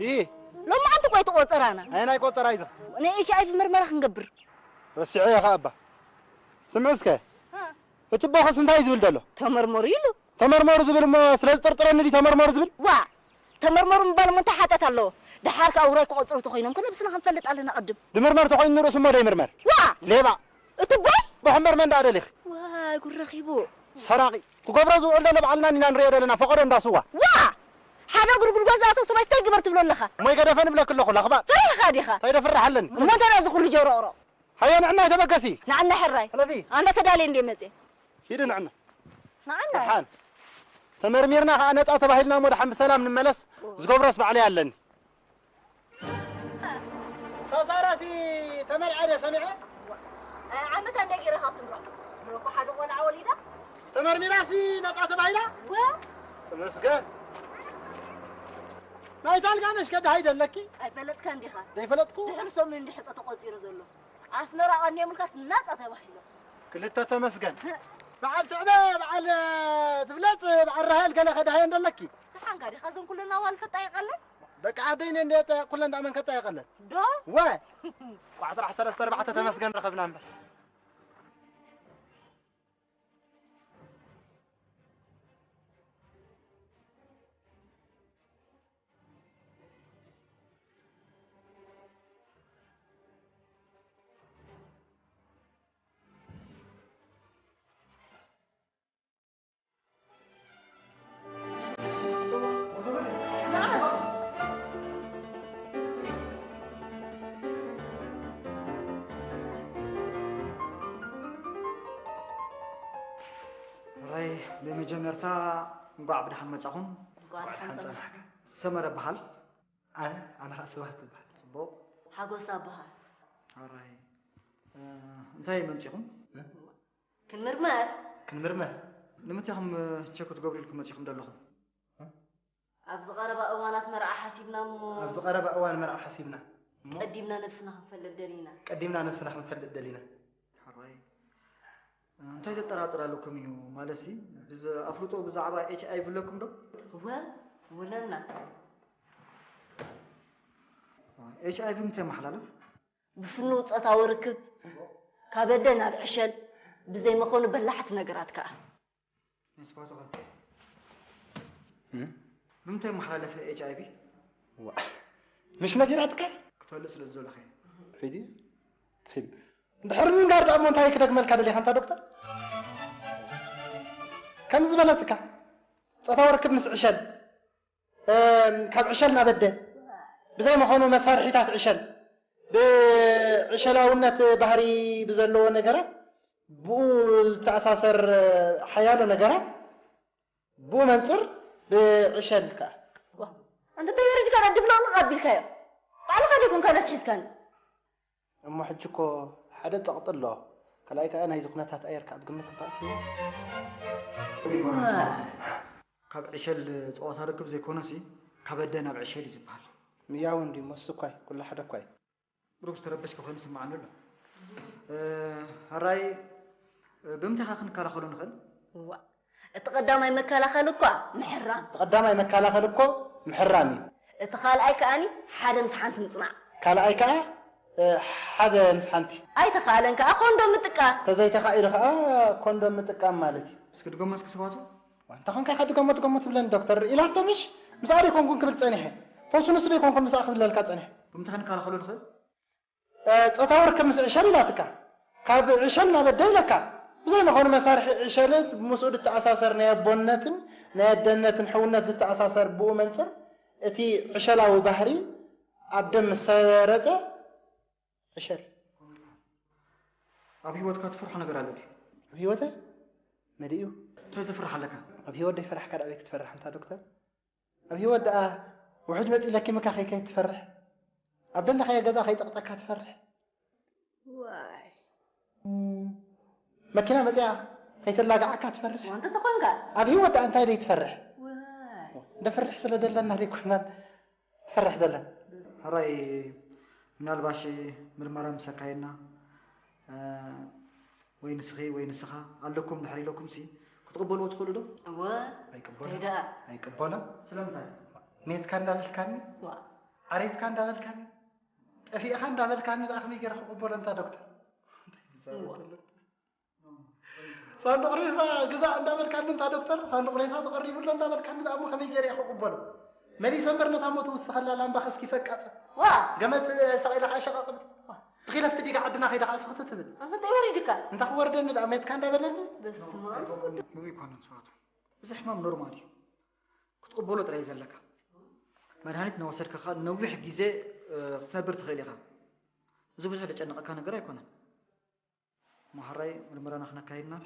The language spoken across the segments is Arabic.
إيه لو ما عندك وقت قصرانا أنا يقصر أيضا أنا إيش عارف مرمرة خنقبر رسعي يا خابة سمعسك ها تبغى خص انت يزبل دلو تمرمريلو تمرمر زبل ما سلاز طرطرني دي تمرمر زبل وا تمرمر مبال من تحت الله ده حركة أوراق قصر تخينهم كنا بس نخنفلت علينا قدم دمرمر تخين نرقص ما دمرمر وا ليه بقى تبغى بحمر من دار ليخ وا يقول رخيبو سراقي وقبرزو قلنا بعلنا نينا نريد لنا فقر انداسوا وا حدا قرقر جزاتو سماي تجبر تبلو لها ما يقدر بلا كله خلا خبا فرح خاديخه طيب فرح حلن ما تنازل كل جورورو هيا نعنا تبقسي نعنا حراي الذي أنا كدالي ندي مزي هيدا نعنا نعنا حان تمرميرنا أنا تبهلنا مدحم بسلام نملس زقبرس بعلي علن خسارسي تمر عادي سمعه عمت أنا جيرها تمرق مرق حدا ولا عوليدا تمرميراسي نطع تبهيلا مسكين ناي تالقانش كده هيدا لكي أي فلت كان ديخا دي فلتكو دحرسو من دي حصة تقصير زلو أسمر عني ملكاس ناس أتبهيلا كلتا تمسكن بعد تعبه بعد تفلت بعد رهال قال خد هاي ندلكي نحن قاعد خازن كلنا والكتا يقلن دك عادين انديت كلنا دعمن كتا يقلن دو وا وعد راح سر استر بعد تمسكن رخبنا نبل راي بمجمرتا نقع بدحن مصاخم سمر بحال انا حسبت بحال صبو حاجوسا بها راي انتي ممصيخم كنمرمر نمتيخم تشكو تقبري لكم مصيخم دلخم أبز غربة أوانات مرعى حسيبنا مو أبز غربة أوان مرعى حسيبنا قدمنا نفسنا خنفل الدلينا راي انتي تطراطرا لكم يو مالسي بز افلطو بزعبا اتش اي فلكم دو ولنا اتش اي في متى محلالف بفنو تصتا وركب كابدنا بعشل بزي ما خون بلحت نقرات كا نسباتو متى محلالف اتش اي في مش نقراتك كفلس للزول خير فيدي طيب دحر من قاعد أمون تاي كده ملك هذا اللي خانتا دكتور كم زبالتك تصور ركب مس عشل كاب عشلنا بده بزي ما خونوا مسار حيتات عشل بعشلاونة بحري بزلو نجرة بو تأساسر حياله نجرة بو منصر بعشلك أنت تيري كان دبلو نقد الخير قال خليكم كان تحس كان أما حجكو حدا تقط الله كلايك أنا إذا كنت هتأير كأب قمة بقتي كاب عشل صوت ركب زي كونسي كبدنا بعشل يزبال مياون دي مسكوي كل حدا كوي بروكس تربش كفن سمعنا له هراي بمتى خن كلا خلون خل تقدم أي مكالا خلقة محرام تقدم أي مكالا خلقة محرامي تخال أي كأني حدا مسحنت نصنع كلا أي كأ حدا مسحنتي أي تخالن كأ كوندوم متكا تزاي تخايل كوندوم متكا مالتي اسكت قمص كسباتو وانت خون كاي حد قمت بلان دكتور إلا أنت مش مساري كون كبر تصنيحه فوسو نسبي كون مساخ بلال كتصنيح بمتى خن كلا خلون خل تصور كم عشان لا تكا كاب عشان ما بدي لك زي ما هون مسار عشان بمسؤول التأساسر نيا بونتن نيا دنتن حونت التأساسر بو منصر اتي عشلاو بحري عبدم السيارة عشر أبي ود كاتفرح أنا قرالك أبي وده مديو تويز فرح لك أبي وده يفرح كذا أبيك تفرح أنت دكتور أبي وده وحجمت لك مك أخي كي تفرح عبدنا خي جزا خي تقطع تفرح واي مكينة مزيا خي تلاقى عكا تفرح وانت تخون قال أبي وده أنت اللي تفرح واي ده فرح سلا دلنا هذي كنا فرح دلنا هراي من الباشي مرمرة مسكاينا وين سخي وين سخا قال لكم نحري لكم سي كتقبلوا وتدخلوا له واي أي قبولا سلامتك ميت كان دال كان عريف كان دابل كان في أخان دابل كان الأخ ميجر قبول أنت دكتور صندوق ريسا جزاء دابل كان أنت دكتور صندوق ريسا تقريب له دابل كان الأخ ميجر يا قبول مالي سمرنا تامو توسخ لا لام بخس كيسك وا قامت سقيلة عشقة قمت تخيل فتدي قعدنا خيدا أسخت تبل أنت توري دكا أنت خوردني دامت كان دابل بس ما مو يكون صوته بس حمام نورمالي كتقبلوا ترى يزلك مدهانيت نوصلك خا نوح جزء تنبر تخيلها زو بزح لجنق كان غير يكون ما هراي مرمرنا احنا كاينا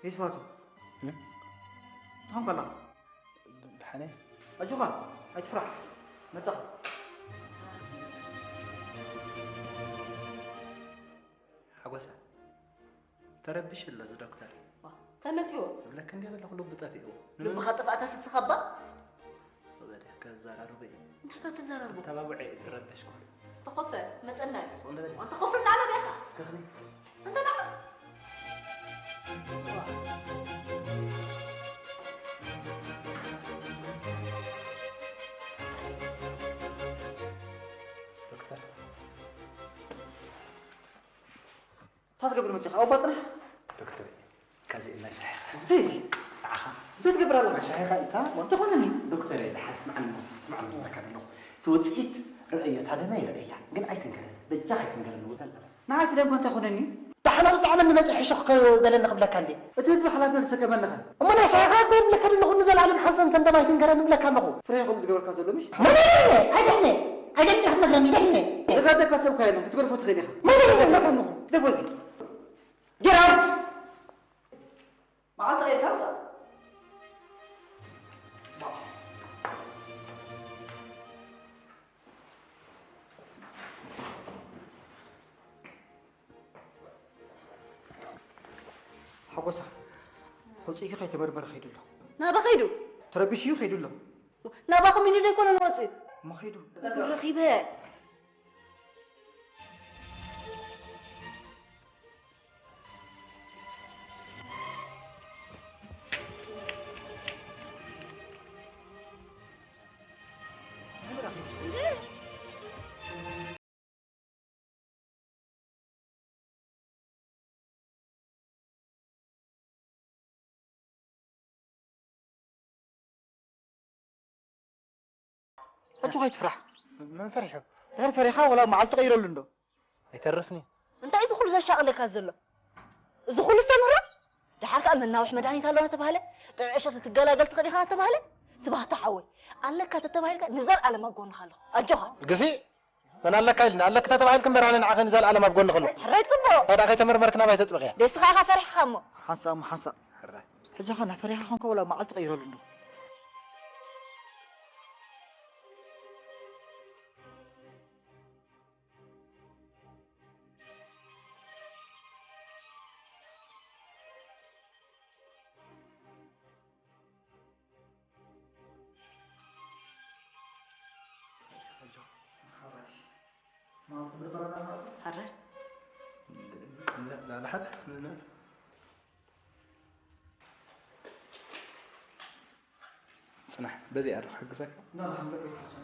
ايش فاتو هم قال الحنين اجوغا هاي تفرح نتخ حوسه تربش اللوز دكتور تمتيو لكن قبل قلوب بطفئه لب خطف أتاس السخبة صدق كزارارو بي انت كتزرربو تبابعي تربش كل تخفى مسألة صلى الله وانت خفت على بيخا استغني انت نعم دكتور تقبل الموسيقى او بطرح دكتور كازي إلا شيخ تيزي انت تقبل الله شيخ أنت وانت قلني دكتور إذا حد اسمع عنه ذكر له توصيت رؤية هذا ما يرأيه قل أي تنقل بجاي تنقل الوزن ما عاد تلعب وانت خونني تحنا بس عملنا مزح شق بلنا قبل كان دي تسبح على نفسك كمان نخل وما أنا شيخات بين لك إنه نزل على محزن تندم أي تنقل نقول لك أنا فريق خمس قبل كاسو لو مش ما هذا إحنا غني هذا اذا بدك كاسو كاينو تقول فوت خليها ما نقول لك أنا دفوزي جراوت ما عاد غير كامسه حقوسه حوصيك خي تمرمر خيدو له نابا خيدو تربيشيو خيدو له نابا خميني دي كون نوتي ما خيدو رخيبه انتو هاي تفرح من فرحه غير فرحه ولا ما عاد تغيروا لندو يترفني انت ايش كل ذا شغله كازله اذا كل استمر دحرك امنا وح مدانيت الله تبهله طيب عشرة تقلاقل تخليها تبهله سبها تحوي قالك تتبهله نزل على ما قلنا خلو اجوها قسي من قال لك قال لك تتبعي لكم براني عقل نزل على ما بقول خلو حريت صبو هذا أخي تمرمركنا ما تتبغي بس خاخا فرح خمو حسا ما حسا حجا خنا فرحه خنك ولا ما عاد تغيروا لندو حريت لا حد سنح بدي أروح حقك لا الحمد لله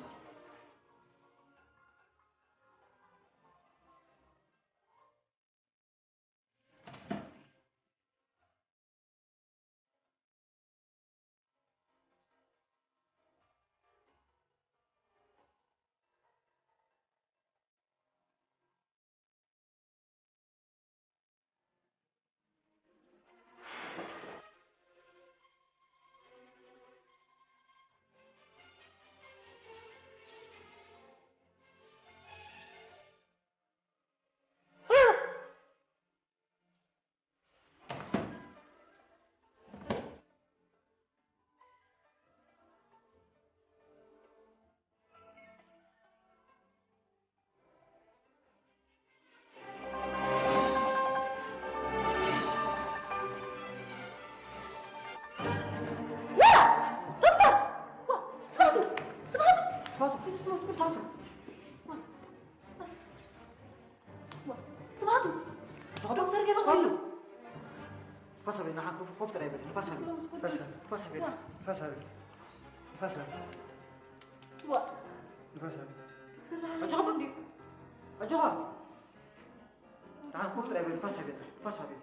فصل بينا حق فوق ترى فصل فسها نفس أبي أجوها بندي أجوها تعال كوف ترى نفس أبي نفس أبي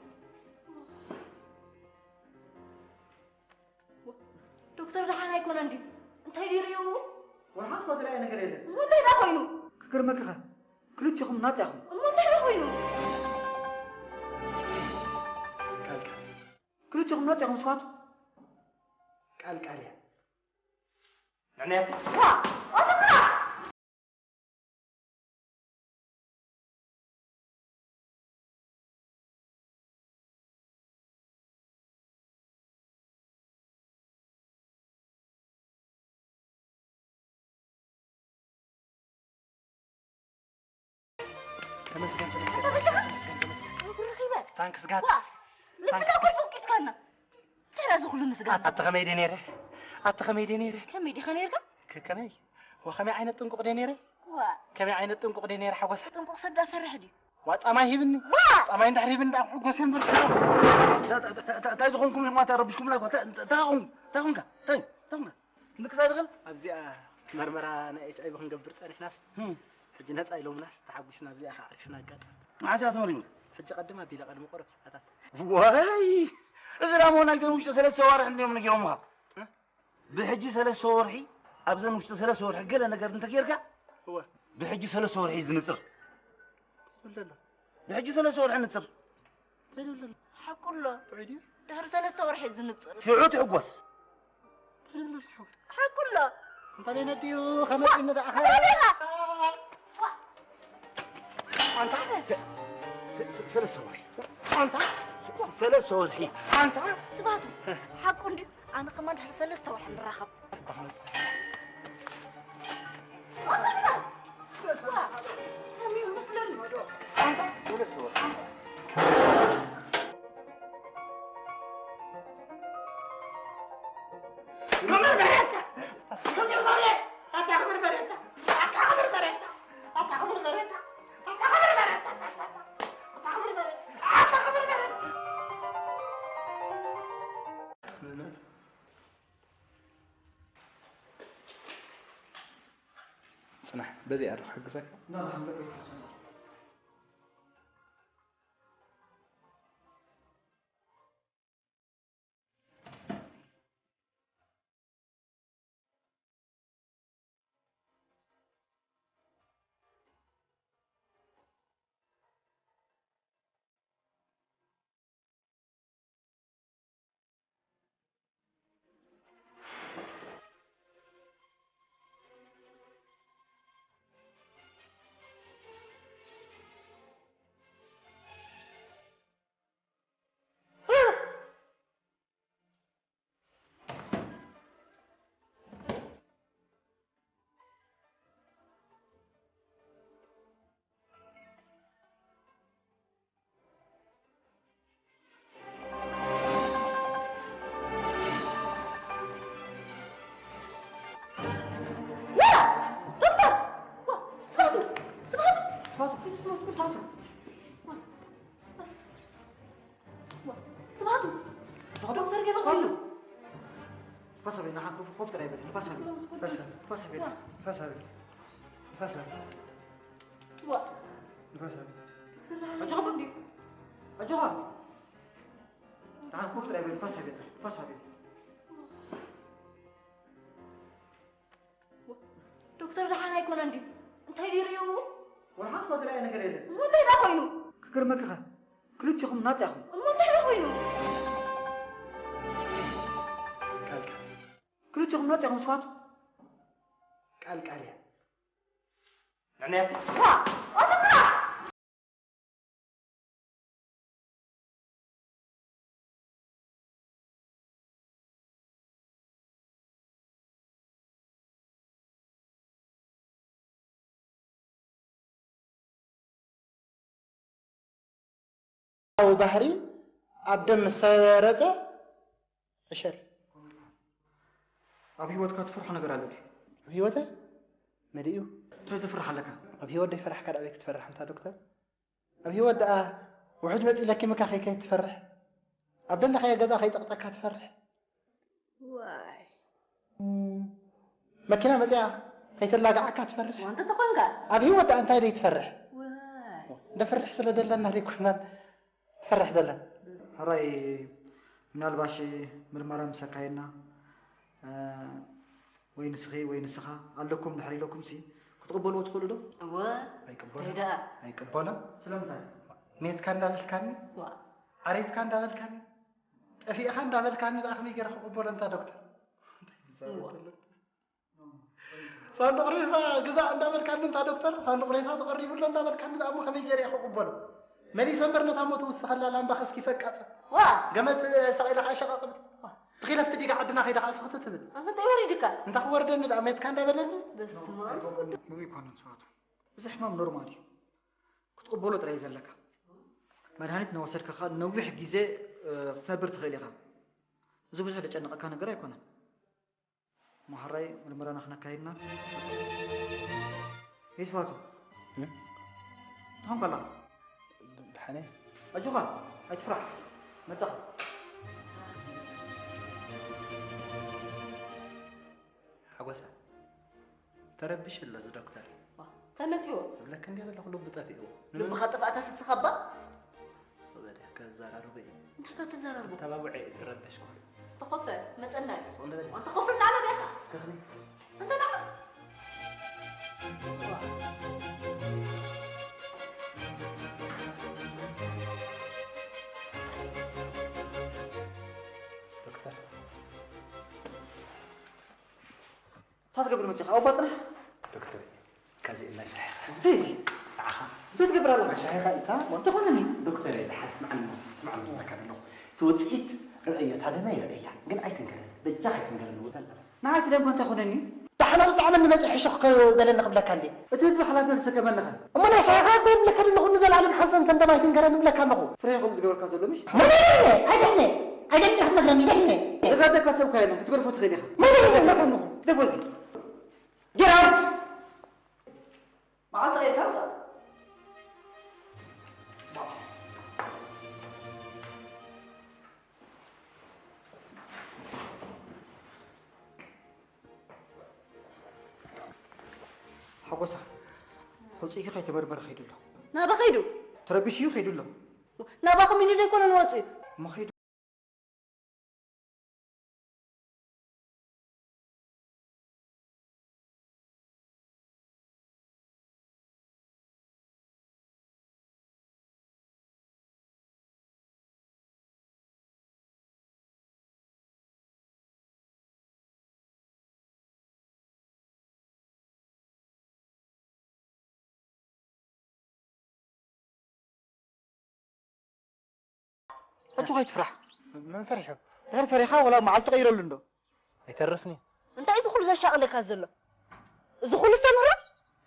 دكتور دحين يكون عندي أنت يديريو والحق ما تلاقي أنا قليلة مو تيدا خوينو كرمك خا كلتكم ناتعهم مو تيدا خوينو قال كلتكم ناتعهم صفات قال يا معناته تمسكن تانكس قاعد لسه كل فوق كيسكنا ترى زغل مسقات أتخمي دينيره أتخمي دينيره كم يدي خنيرك كمي وخمي عين التنقق دينيره كمي عين التنقق دينيره حوس تنقص صدا فرح دي وأما يهبني أما يندحر يهبني أحوق مسين بركة تايزخونكم ما تربشكم لا تاغونك إنك سايدغل أبزي مرمرة أنا إيش أي بخن قبر صارف ناس حج ناس أي لهم ناس تحبسنا أبزي أخا عرفنا قد ما عاد مريم حج قدمها بلا قدم قرب ساعات واي إذا مو نقدر وش ثلاث سوار عندهم من يومها بحجي ثلاث سوارحي أبزن وش ثلاث سوارحي قال أنا قرن تكيرك هو بحجي ثلاث سوارحي زنصر ولا لا بحجي ثلاث سوارحي نصر زين ولا لا حكله بعيدين دهر سنة صور حيز نتصل شعوت عقوس زين ولا لا حكله أنت لين ديو خمس إن ده أخي أنت ثلاث سوارحي أنت ثلاث سوارحي أنت سباتو حكوني أنا كمان دهر سنة صور حن راخب ثلاث سوارحي سنح بزي أروح حقك لا الحمد لله دكتور دحين يكون عندي أنت يديريو والحق ما تلاقي أنا قليلة مو تيدا خوينو كرمك خا كلتكم ناتعهم مو تيدا خوينو قال كلتكم ناتعهم صفات يا معناته أو بحري عبدم السيارة أشر أبي ودك تفرح أنا قرالك أبي وده مديو تويز فرح لك أبي وده يفرح كذا أبيك تفرح أنت دكتور أبي وده وعجبت لك كم كأخي كي تفرح عبدنا خي جزا خي تقطع تفرح واي ماكينة مزيعة ከይተላጋዓካ ትፈርሕ وانت تخونك أبي ودا أنت اللي تفرح واي ده فرح سلا دلنا اللي كنا تفرح دلنا هراي ምናልባሽ ምርመራ ምሰካይና ወይ ንስኺ ወይ ንስኻ ኣለኩም ድሕሪ ኢለኩም ሲ ክትቕበልዎ ትኽእሉ ዶ ኣይቅበሎም ዳ ኣይቅበሎም ስለምንታይ ሜትካ እንዳበልካኒ ዓሪፍካ እንዳበልካኒ ጠፊእኻ እንዳበልካኒ ንኣኸመ ገይረ ክቕበሎ እንታ ዶክተር صندوق ريسا جزاء እንዳበልካ እንታ ዶክተር صندوق ريسا ተቀሪቡሎ እንዳበልካ ንኣሞ ከመይ ገይረ ክቕበሎ ملي سمرنا تاموت وسخلا لامبا خسكي سقط وا قامت سقيله عشقه تخيلت تديق عندنا خيدا اسخت تبل انت توريدك انت خوردني داميت كان دبلني بس ما مو يكون صوت بزح ما نورمالي كتقبلوا طري زلك مدهانيت نوسدك خا نويح غيزه صبر تخيلها زو بزح دጨنقك ነገር አይኮነ ማህራይ ምርመራና خنكاينا يسواتو هم قال حنين أجوها أتفرح متى حوسه تربش ولا زو دكتور تمتيو لك ندير له قلوب طفيو لب خطف أتاس السخبة صدق كزارر بي انت كتزارر بو تبعي تربش تخفى مسألنا صلي وانت خفنا على بيخا استغني انت نعم تقبل مسيخ أو بطنه دكتور كذي إلا شيخ تيزي أنت تقبل الله شيخ أنت وأنت خونني دكتور إذا حد اسمعني ذكر له توصيت رأيت هذا ما يرأيه قل أي تنقل بجاه تنقل الوزن ما عاد تدام كنت خونني تحنا بس عملنا مزح شخ بلنا قبل كان لي تذبح على ابن السكة من نخل أما أنا شيخات بين لك إنه نزل على محسن كان ما يتنقل إنه لك أنه فريقهم زقور كاسولو مش ما أدني إحنا غني أدني إذا قد كسب كاينه تقول فوت غيرها ما لك أنه دفوزي Get out! ما عاد غير كمسة حقوسها حوصيك خي تمرمر خيدو له نابا خيدو تربيشيو خيدو له نابا خميني دي كون نوصي ما خيدو أنتو هاي تفرح من فرحه غير فرحة ولا ما عاد تغيروا لندو يترفني انت اذا كل ذا شغلك هزله اذا كل استمر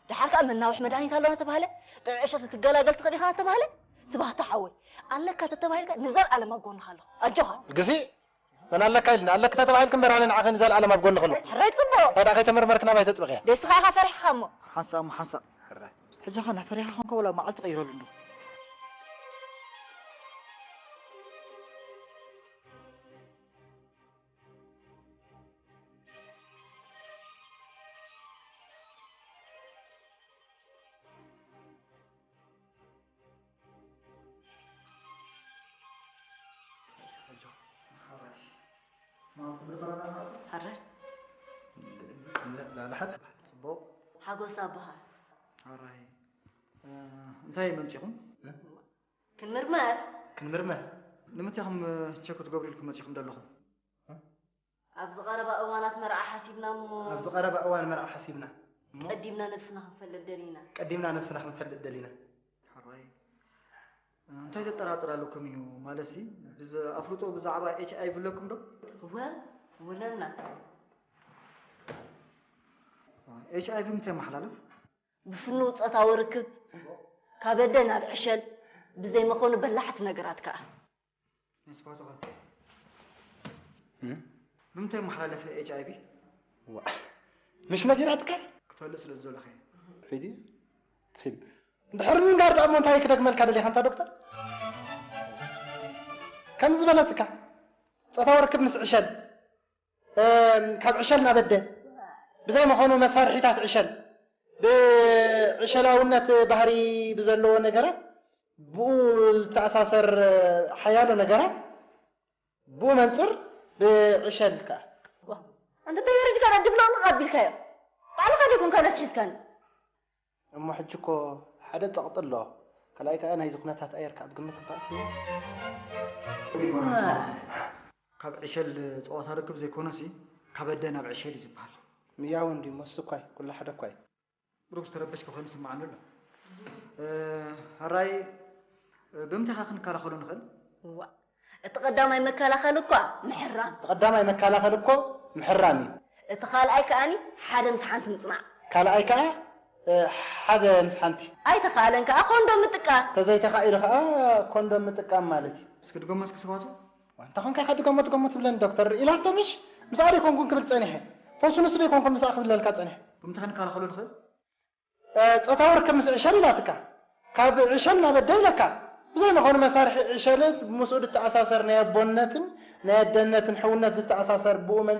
دحرك امنا وح مدانيت الله تبهله طعشت تتقلاقل تخديها تبهله سبها تحوي قالك تتبهله نزل على ما قلنا خلو اجوها قسي انا لك قالك تتبعلكم برانين عاق نزل على ما بقول خلو حريت صبو هذا اخي تمرمركنا ما تطبغي ديس خا فرح خمو حنسا حجة خنا فرحة خنك ولا ما عاد تغيروا لندو حريت لا حد صبو حقو صابها هاي انتهي منتيكم كنمرمر لمتيهم تشكو تقبل لكم منتيكم دلهم ابز قرب اوانات مرعى حسيبنا مو أبز قرب أوان مرأة حسيبنا قدمنا نفسنا نفلد دلينا قدمنا نفسنا نفلد دلينا حراي انتهي تطرطر لكم يو مالسي اذا افلطوا بزعبا اتش اي لكم دو ولنا اتش اي في متى محلالف بفنو تصتا وركب كابدنا بعشل بزي ما خونو بلحت نغرات كا نسباتو بمتى محلالف اتش اي في مش نجراتك كفلس للزول اخي فيدي فيلم دحر من قاعد أمون تاي كده ملك هذا اللي خانتا دكتور كم زبلتك تصور ركب مس عشل كاب عشلنا بده بزي ما خونو مسارحيتات عشل بعشلاونة بحري بزلو نجرة بو تأساسر حياله نجرة بو منصر بعشلك أنت تيارد كان عندي بلا قابل كيا تعال خلي يكون كان تحس كان أما حجكو حدا تقتل له كلايك أنا يزقنا تحت أير كاب قمة بقتي كاب عشل صوت ركب زي كونسي كبدنا بعشل يزبال مياون دي مسكاي كل حدا كاي بروك تربش كخل سمعنا له هراي بمتى خن كلا خلون خل تقدمي مكالا خلقا محرام تقدمي مكالا خلقو محرامي تخال أي كأني حدا مسحنت نصنع كالا أي كأ حدا مسحنتي أي تخالن كأ كوندوم متكا تزاي تخايل خا كوندوم متكا مالتي بس كده قمص كسباتو وانت خون كاي حد قمت بلن دكتور إلا تومش مساري كون كبل صنيحه فوسو نسبي كون مساخ بلل كصنيح بمتى خن كلا خلون خل تصور كم شلاتك كاب عشلنا بديلك زي ما هون مسارح عشلت بمسؤول التأساسر نيا بونتن نيا دنتن حونت التأساسر بو من